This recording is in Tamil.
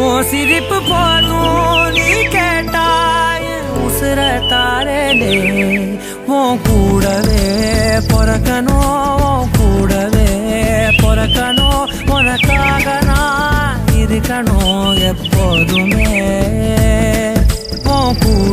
ஓ சிரிப்பு போதும் நீ கேட்டாய் உசுர தாரலே உன் கூடவே பொறக்கணும் கூடவே பொறக்கணும் உனக்காக நான் இருக்கணும் எப்போதுமே உன் கூட